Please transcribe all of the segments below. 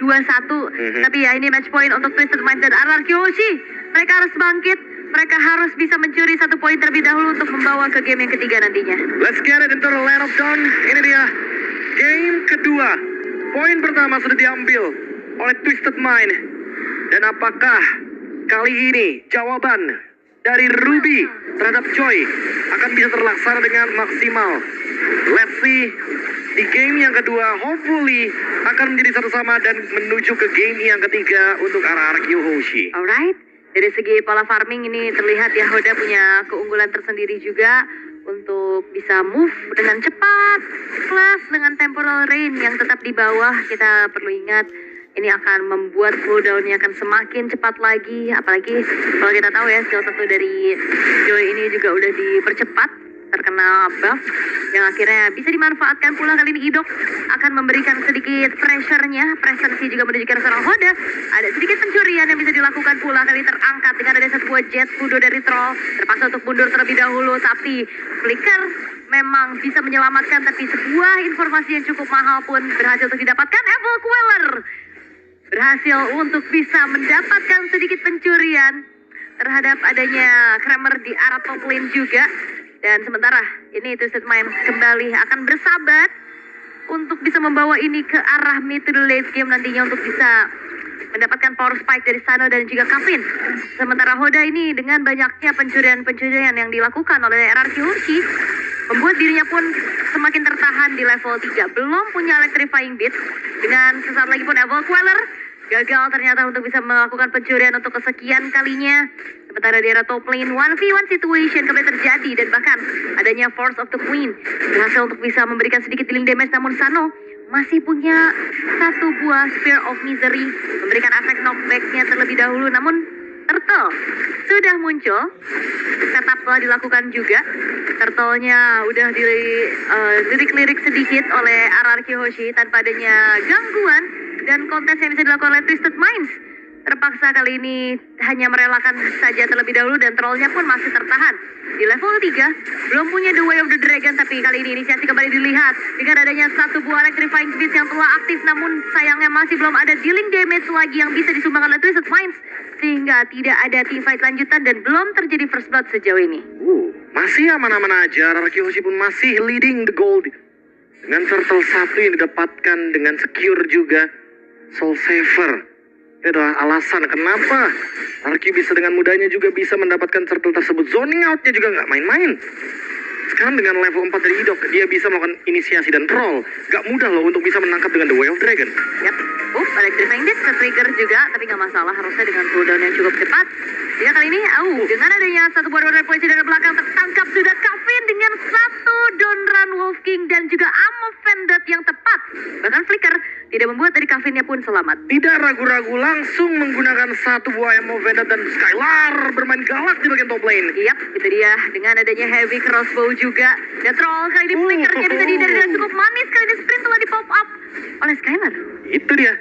2-1. Tapi ya ini match point untuk Twisted Minds dan RRQ Hoshi. Mereka harus bangkit. Mereka harus bisa mencuri 1 poin terlebih dahulu untuk membawa ke game yang ketiga nantinya. Let's get it into the Land of Dawn. Ini dia game kedua. Poin pertama sudah diambil oleh Twisted Mind. Dan apakah kali ini jawaban dari Ruby terhadap Joy akan bisa terlaksana dengan maksimal? Let's see. Di game yang kedua hopefully akan menjadi satu sama dan menuju ke game yang ketiga untuk RRQ Hoshi. Alright. Dari segi pola farming ini terlihat ya Hoda punya keunggulan tersendiri juga untuk bisa move dengan cepat plus dengan temporal rain yang tetap di bawah. Kita perlu ingat ini akan membuat cooldownnya akan semakin cepat lagi, apalagi kalau kita tahu ya skill 1 dari Joy ini juga udah dipercepat terkena buff yang akhirnya bisa dimanfaatkan pula. Kali ini Idok akan memberikan sedikit pressure-nya, presensi juga menunjukkan seorang Hoda. Ada sedikit pencurian yang bisa dilakukan pula, kali terangkat dengan ada satu buah jet kudo dari Troll, terpaksa untuk mundur terlebih dahulu, tapi Flicker memang bisa menyelamatkan, tapi sebuah informasi yang cukup mahal pun berhasil untuk didapatkan. Evil Queller berhasil untuk bisa mendapatkan sedikit pencurian terhadap adanya Kramer di arah top lane juga. Dan sementara ini Twisted Minds kembali akan bersahabat untuk bisa membawa ini ke arah mid to the late game nantinya untuk bisa mendapatkan power spike dari Sano dan juga Kavin. Sementara Hoda ini dengan banyaknya pencurian-pencurian yang dilakukan oleh RRQ Hoshi membuat dirinya pun semakin tertahan di level 3. Belum punya electrifying beat. Dengan sesaat lagi pun Evil Queller gagal ternyata untuk bisa melakukan pencurian untuk kesekian kalinya. Sementara di arah top lane 1v1 situation kembali terjadi dan bahkan adanya Force of the Queen berhasil untuk bisa memberikan sedikit dealing damage, namun Sano masih punya satu buah Spear of Misery memberikan efek knockback-nya terlebih dahulu. Namun Turtle sudah muncul, setup telah dilakukan juga. Turtle-nya udah dilirik-lirik sedikit oleh RRQ Hoshi tanpa adanya gangguan, dan kontes yang bisa dilakukan oleh Twisted Minds terpaksa kali ini hanya merelakan saja terlebih dahulu, dan trollnya pun masih tertahan di level 3. Belum punya The Way of the Dragon, tapi kali ini inisiasi kembali dilihat dengan adanya satu buah electrifying beast yang telah aktif, namun sayangnya masih belum ada dealing damage lagi yang bisa disumbangkan oleh Twisted Minds, sehingga tidak ada teamfight lanjutan dan belum terjadi first blood sejauh ini. Masih aman-aman aja, RRQ Hoshi pun masih leading the gold dengan turtle 1 yang didapatkan dengan secure juga Soul Saver. Itu adalah alasan kenapa RRQ bisa dengan mudahnya juga bisa mendapatkan turtle tersebut. Zoning out-nya juga nggak main-main. Sekarang dengan level 4 dari Idok, dia bisa melakukan inisiasi dan troll. Gak mudah loh untuk bisa menangkap dengan The Way of Dragon. Yap, electrifying beast ke-trigger juga, tapi nggak masalah, harusnya dengan cooldown yang cukup cepat. Jika kali ini, dengan adanya satu buah Donran polisi dari belakang, tertangkap sudah Kavin dengan satu Donran Wolf King dan juga Ammo Vended yang tepat. Bahkan Flicker tidak membuat dari Kavinnya pun selamat. Tidak ragu-ragu langsung menggunakan satu buah Ammo Vended dan Skylar bermain galak di bagian top lane. Yap, itu dia. Dengan adanya heavy crossbow juga. Dan troll kali ini Flickernya bisa dihindari dengan cukup manis. Kali ini sprint telah di pop up oleh Skylar. Itu dia.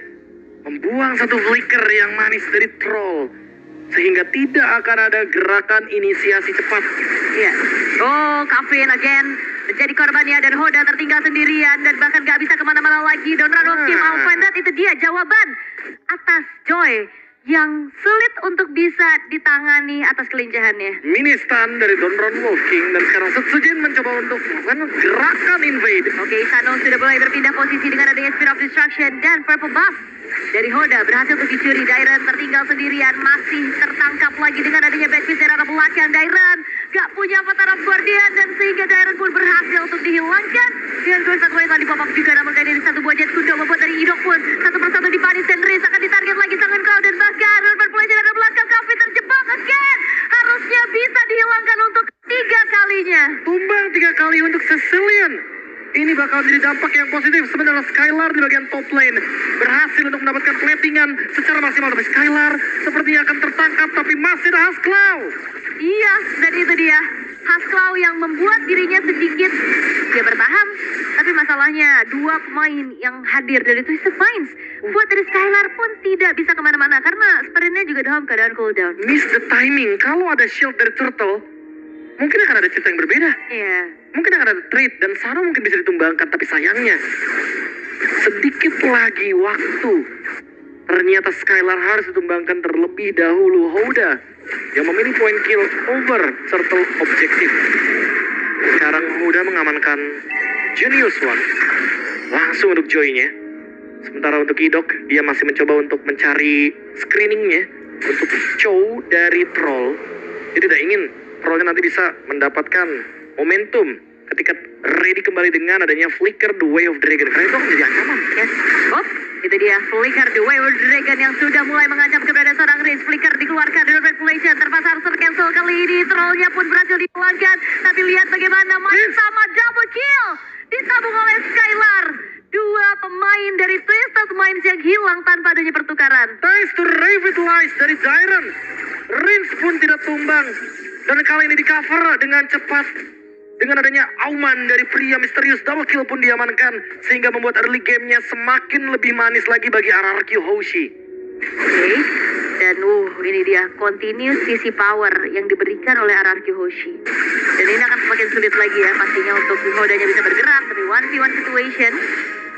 Membuang satu flicker yang manis dari troll, sehingga tidak akan ada gerakan inisiasi cepat. Iya. Kavin again menjadi korbannya, dan Hoda tertinggal sendirian dan bahkan gak bisa kemana-mana lagi. Don Ranoski mau find that, itu dia jawaban atas Joy yang sulit untuk bisa ditangani atas kelincahannya. Mini stun dari Donran Wolf King, dan sekarang Setsujin mencoba untuk melakukan gerakan invade. Oke, Sano sudah mulai berpindah posisi dengan adanya Spear of Destruction dan Purple Buff dari Hoda berhasil untuk dicuri. Dairen tertinggal sendirian, masih tertangkap lagi dengan adanya Badfish dari arah belakang. Dairen gak punya Avatar of Guardian, dan sehingga Dairen pun berhasil untuk dihilangkan. Dengan gol satu lagi tadi pop-up juga, namun kali ini satu buah jet kudo membuat dari Idok pun satu persatu dipanis, dan Riz akan ditarget lagi sangat kau, dan bahkan Urban Polisi dari arah belakang. Kavin terjebak again, harusnya bisa dihilangkan untuk 3 kalinya. Tumbang 3 kali untuk Sicilian. Ini bakal jadi dampak yang positif. Sebenarnya Skylar di bagian top lane berhasil untuk mendapatkan platingan secara maksimal, tapi Skylar sepertinya akan tertangkap, tapi masih ada Haskell. Iya, dan itu dia Haskell yang membuat dirinya sedikit dia bertahan, tapi masalahnya 2 pemain yang hadir dari Twisted Minds buat dari Skylar pun tidak bisa kemana-mana karena sprintnya juga dalam keadaan cooldown. Miss the timing. Kalau ada shield dari Turtle, mungkin akan ada cerita yang berbeda. Iya. Mungkin akan ada trade, dan Sano mungkin bisa ditumbangkan, tapi sayangnya sedikit lagi waktu ternyata Skylar harus ditumbangkan terlebih dahulu. Hoda yang memilih point kill over turtle objektif. Sekarang Hoda mengamankan Genius One langsung untuk Joy-nya. Sementara untuk Idok, dia masih mencoba untuk mencari screeningnya untuk Chow dari Troll. Dia tidak ingin Trollnya nanti bisa mendapatkan momentum ketika ready kembali dengan adanya Flicker The Way of Dragon, karena itu akan menjadi ancaman. Yes. Oh, itu dia Flicker The Way of Dragon yang sudah mulai mengancam keberadaan seorang Riz. Flicker dikeluarkan dari regulation, terpasang cancel kali ini. Trollnya pun berhasil dipulangkan, tapi lihat bagaimana main sama double kill ditabung oleh Skylar. Dua pemain dari Twisted Minds yang hilang tanpa adanya pertukaran. Thanks to Revitalize dari Dairon, Rins pun tidak tumbang. Dan kali ini di cover dengan cepat. Dengan adanya auman dari pria misterius, double kill pun diamankan. Sehingga membuat early game-nya semakin lebih manis lagi bagi RRQ Hoshi. Oke, dan ini dia continuous CC power yang diberikan oleh RRQ Hoshi. Dan ini akan semakin sulit lagi ya pastinya untuk Hodanya bisa bergerak. Tapi 1v1 situation.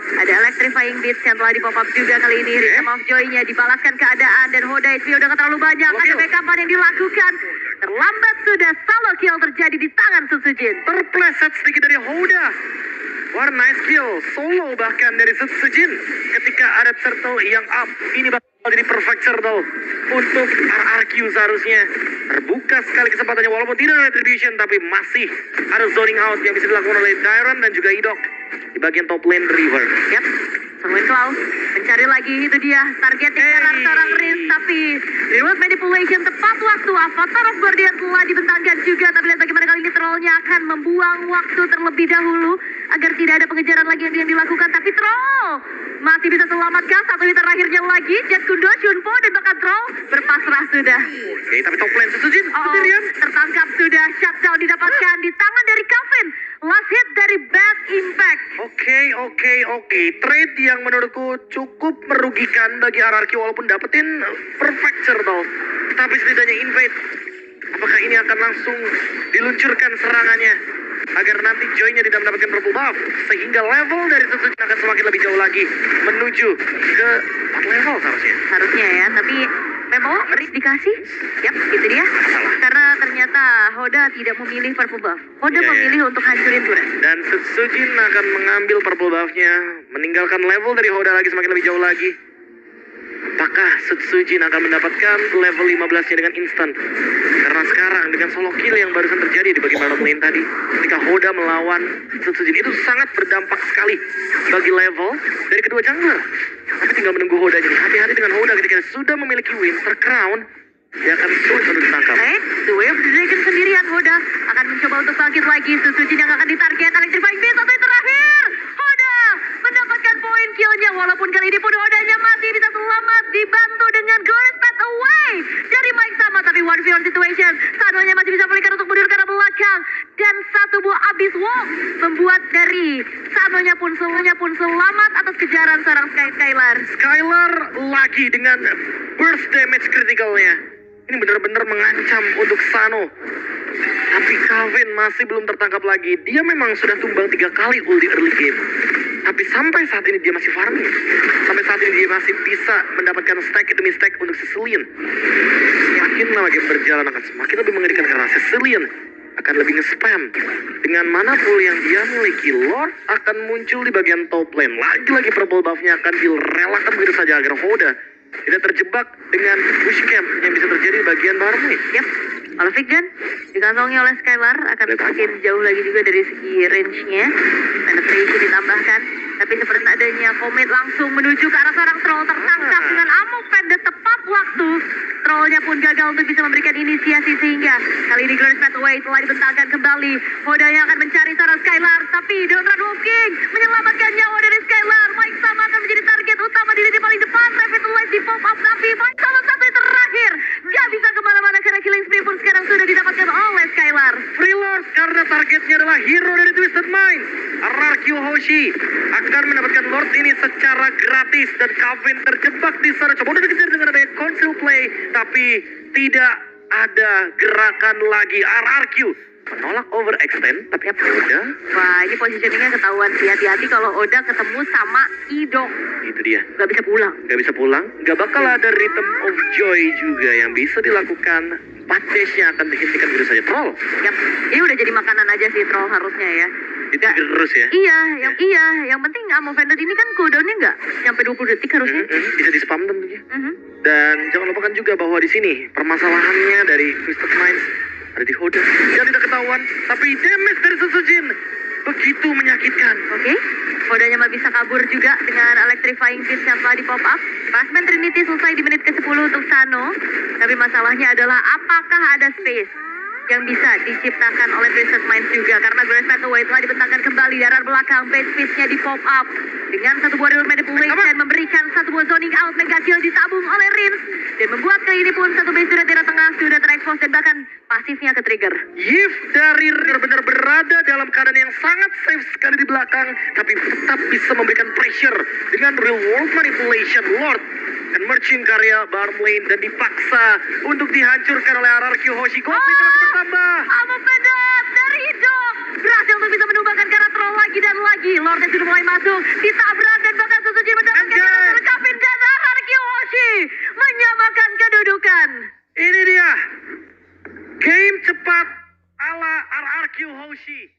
Ada electrifying beats yang telah di-pop up juga kali ini. Rhythm of Joy-nya dibalaskan keadaan. Dan Hoda itu udah terlalu banyak. Ada backup-an yang dilakukan. Terlambat sudah solo kill terjadi di tangan Sutsujin. Terpleset sedikit dari Hoda. What a nice kill. Solo bahkan dari Sutsujin. Ketika ada turtle yang up. Ini bakal jadi perfect turtle untuk RRQ seharusnya. Terbuka sekali kesempatannya walaupun tidak ada retribution. Tapi masih ada zoning out yang bisa dilakukan oleh Dairon dan juga Idok di bagian top lane River. Yap, Sangwin Cloud mencari lagi, itu dia targetnya seorang Riz. Tapi reward manipulation tepat waktu. Avatar of Guardian telah dibentangkan juga. Tapi lihat bagaimana kali ini Trollnya akan membuang waktu terlebih dahulu agar tidak ada pengejaran lagi yang dilakukan. Tapi Troll masih bisa selamatkan. Satu meter terakhirnya lagi Jet Kundo, Chunpo dan bahkan Troll berpasrah sudah. Oke, tapi top lane Sutsujin sendirian. Tertangkap sudah, shutdown didapatkan di tangan dari Kevin. Last hit dari Bad Impact. Oke. Trade yang menurutku cukup merugikan bagi RRQ walaupun dapetin perfect turtle. Tapi setidaknya invade. Apakah ini akan langsung diluncurkan serangannya agar nanti Joy-nya tidak mendapatkan purple buff sehingga level dari Sutsujin akan semakin lebih jauh lagi menuju ke 4 level seharusnya. Harusnya ya, tapi Memo Riz dikasih. Yap, itu dia. Karena ternyata Hoda tidak memilih purple buff. Hoda memilih untuk hancurin turret. Dan Sutsujin akan mengambil purple buff-nya, meninggalkan level dari Hoda lagi semakin lebih jauh lagi. Apakah Sutsujin akan mendapatkan level 15-nya dengan instan? Karena sekarang dengan solo kill yang barusan terjadi di bagian bottom lane tadi, ketika Hoda melawan Sutsujin itu sangat berdampak sekali bagi level dari kedua jungler. Tapi tinggal menunggu Hoda jadi hati-hati dengan Hoda ketika sudah memiliki Winter Crown, dia akan sulit untuk ditangkap. The Way of the Dragon sendirian. Hoda akan mencoba untuk bangkit lagi. Sutsujin yang akan ditarget. Electrifying Beast satu yang terakhir. Hoda mendapatkan poin killnya. Walaupun kali ini pun Hodanya masih bisa selamat. Dibantu dengan Glorious Path Away dari Mike Sama. Tapi 1v1 situation. Sanonya masih bisa flicker untuk mundur ke arah belakang. Dan satu buah Abyss Wall membuat dari Sanonya pun selamat atas kejaran seorang Skylar. Skylar lagi dengan burst damage critical-nya. Ini benar-benar mengancam untuk Sano. Tapi Kevin masih belum tertangkap lagi. Dia memang sudah tumbang 3 kali ulti early game. Tapi sampai saat ini dia masih farming. Sampai saat ini dia masih bisa mendapatkan stack demi stack untuk Sicilian. Semakin lama game berjalan akan semakin lebih mengerikan karena Sicilian akan lebih nge-spam. Dengan mana pool yang dia miliki, Lord akan muncul di bagian top lane. Lagi-lagi purple buff-nya akan direlakan begitu saja agar Hoda tidak terjebak dengan push camp yang bisa terjadi di bagian bottom lane. Yap, kalau Vigan dikantongi oleh Skylar akan semakin jauh lagi juga dari segi range-nya. Penetration ditambahkan, tapi seperti adanya Comet langsung menuju ke arah seorang Troll tertangkap dengan ammo pendek tepat waktu. Trollnya pun gagal untuk bisa memberikan inisiasi sehingga kali ini Glorious Pathway telah dibentangkan kembali. Hodanya akan mencari seorang Skylar, tapi Donran Wolf King menyelamatkan nyawa dari Skylar. Mike Sama akan menjadi target utama di lini paling depan. Revitalize di pop up, tapi Mike Sama satu yang terakhir. Gak bisa kemana-mana karena killing spree pun sekarang sudah didapatkan oleh Skylar. Freelord karena targetnya adalah hero dari Twisted Mind. RRQ Hoshi akan mendapatkan Lord ini secara gratis dan Kevin terjebak di sana. Coba udah dikejar dengan adanya conceal play, tapi tidak ada gerakan lagi. RRQ menolak overextend, tapi Oda Wah, ini positioningnya ketahuan sih. Hati-hati kalau Oda ketemu sama Idok. itu dia. Gak bisa pulang. Gak bisa pulang, gak bakal ada Rhythm of Joy juga yang bisa dilakukan. 4 dash-nya akan dihentikan begitu saja. Troll, Yap, ini udah jadi makanan aja sih troll harusnya ya. itu terus ya. Iya, yang penting Amo Vendor ini kan cooldownnya nggak sampai 20 detik harusnya. Bisa di spam tentunya. Mhm. Dan jangan lupakan juga bahwa di sini permasalahannya dari Twisted Minds ada di Hoda yang tidak ketahuan, tapi damage dari Sosojin begitu menyakitkan. Oke, Hodanya mah bisa kabur juga dengan Electrifying Fist yang telah di pop up. Basement Trinity selesai di menit ke-10 untuk Sano. Tapi masalahnya adalah apakah ada space yang bisa diciptakan oleh Twisted Minds juga, karena Grace Hathaway telah dibentangkan kembali dari arah belakang. Base Fist-nya di pop up dengan satu buah Real Manipulation, memberikan satu buah zoning out. Mega Kill ditabung oleh Rins dan membuat kali ini pun satu base di tengah sudah terekspos dan bahkan pasifnya ke trigger. Yif dari benar-benar berada dalam keadaan yang sangat safe sekali di belakang, tapi tetap bisa memberikan pressure dengan real world manipulation. Lord dan merching karya Barm Lane dan dipaksa untuk dihancurkan oleh RRQ Hoshi. Konflik semakin bertambah. Amo Vendor dari Idok berhasil untuk bisa menumbangkan karena troll lagi dan lagi. Lord yang sudah mulai masuk, ditabrak dan bahkan Suzuki mendapatkan jalan terkapin dan RRQ Hoshi menyamakan kedudukan. Ini dia game cepat ala RRQ Hoshi.